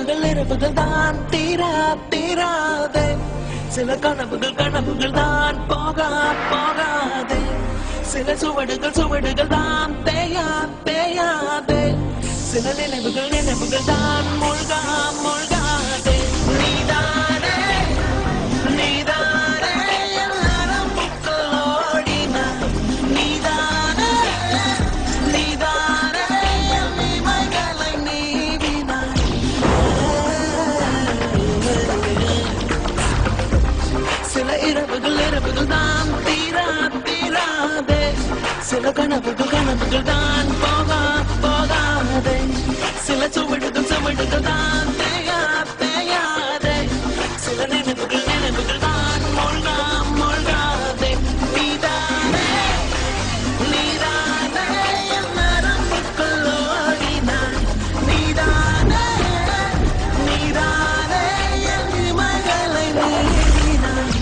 இரவுகள் தான் தீராதே சில கனவுகள் தான் போகாதே சில சுவடுகள் தான் தேயாதே சில நினைவுகள் தான் மூழ்காதே நீதானே எல்லாரும் புக்களோடினாய் நீதானே என் இமைகளை நீவினாய் சில இரவுகள் தான் தீராதே சில கனவுகள் தான் போகாதே சில சுவடுகள் தான் தேயாதே சில நினைவுகள் தான் மூழ்காதே நீதானே என் நரம்புக்குள் ஓடினாய் நீதானே என் இமைகளை நீவினாய்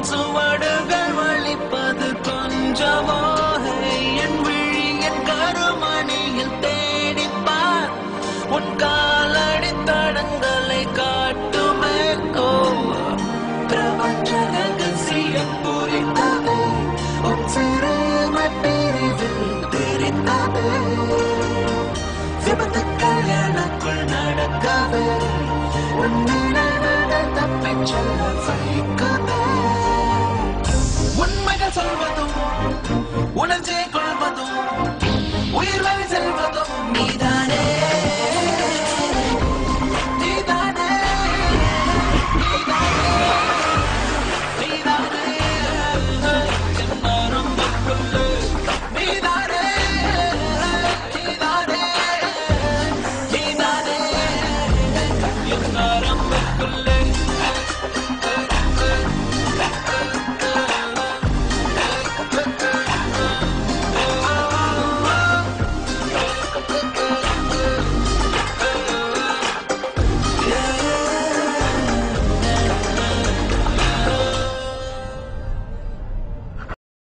சுவடுகள் வலிப்பது கொஞ்சமோ என் விழியின் கருமணியில் தேடிப்பார் உன் காலடி தடங்களை காட்டுமே பிரபஞ்ச ரகசியம் புரிந்தது உன் சிறுமை பிரிவில் தெரிந்தது விபத்துக்கள் எனக்குள் நடக்கவே உன் நினைவுகள் தப்பிச் செல்ல வைக்கவே உண்மைகள் சொல்வதும் உணர்ச்சி